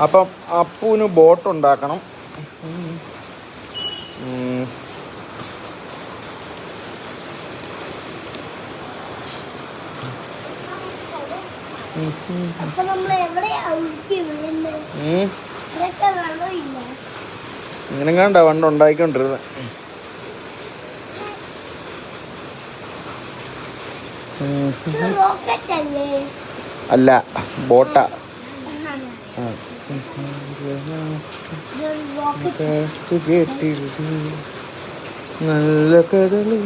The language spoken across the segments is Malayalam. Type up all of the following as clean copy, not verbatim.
അപ്പം അപ്പൂന് ബോട്ട് ഉണ്ടാക്കണം. ഇങ്ങനെ കണ്ട വണ്ട് ഉണ്ടായിക്കൊണ്ടിരുന്നത്. അല്ല, ബോട്ടാ. നല്ല കഥകളി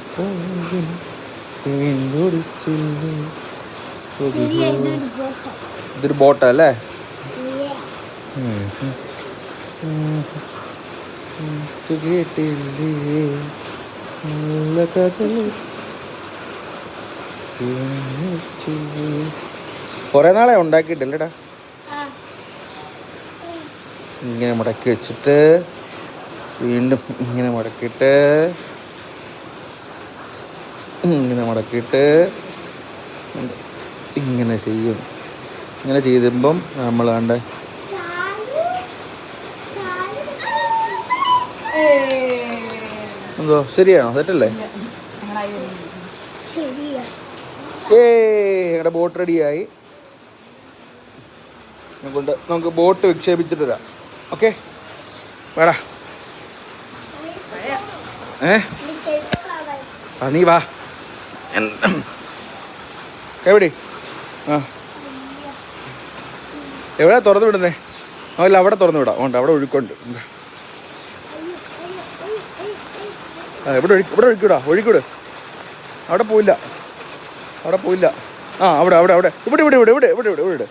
ഇതൊരു ബോട്ടാ അല്ലേ? കേട്ടില്ലേ നല്ല കഥകളി. കുറെ നാളെ ഉണ്ടാക്കിയിട്ടില്ലടാ. ഇങ്ങനെ മടക്കി വെച്ചിട്ട് വീണ്ടും ഇങ്ങനെ മടക്കിയിട്ട് ഇങ്ങനെ മടക്കിയിട്ട് ഇങ്ങനെ ചെയ്യും. ഇങ്ങനെ ചെയ്തുമ്പം നമ്മൾ കണ്ട എന്തോ ശരിയാണോ? തെറ്റല്ലേ? ഞങ്ങളുടെ ബോട്ട് റെഡിയായി. കൊണ്ട് നമുക്ക് ബോട്ട് വിക്ഷേപിച്ചിട്ട് വരാം. ഓക്കെ വേടാ. നീ വാ. എവിടെ? എവിടെ തുറന്നു വിടുന്നേ? അല്ല, അവിടെ തുറന്നു വിടാം. ഉണ്ട്, അവിടെ ഒഴുക്കുണ്ട്. ഇവിടെ ഒഴുക്കിവിടാ, ഒഴുക്കിവിട്. അവിടെ പോയില്ല, അവിടെ പോയില്ല. അവിടെ ഇവിടെ ഇവിടെ ഇവിടെ ഇവിടെ ഇവിടെ ഇവിടെ ഇവിടെ ഇവിടെ.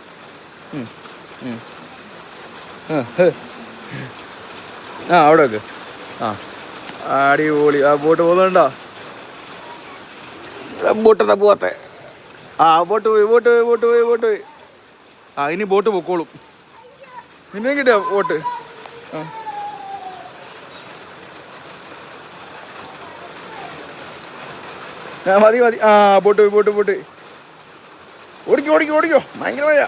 അവിടെ വെക്ക്. അടിപൊളി. ബോട്ട് പോകുന്നുണ്ടോ? ബോട്ടെന്താ പോവാത്തെ? ബോട്ട് പോയി. ഇനി ബോട്ട് പൊക്കോളും. നിന്നെ കിട്ടിയ ബോട്ട്? മതി. ബോട്ട് പോയി. ഓടിക്കോ. ഭയങ്കര മഴ.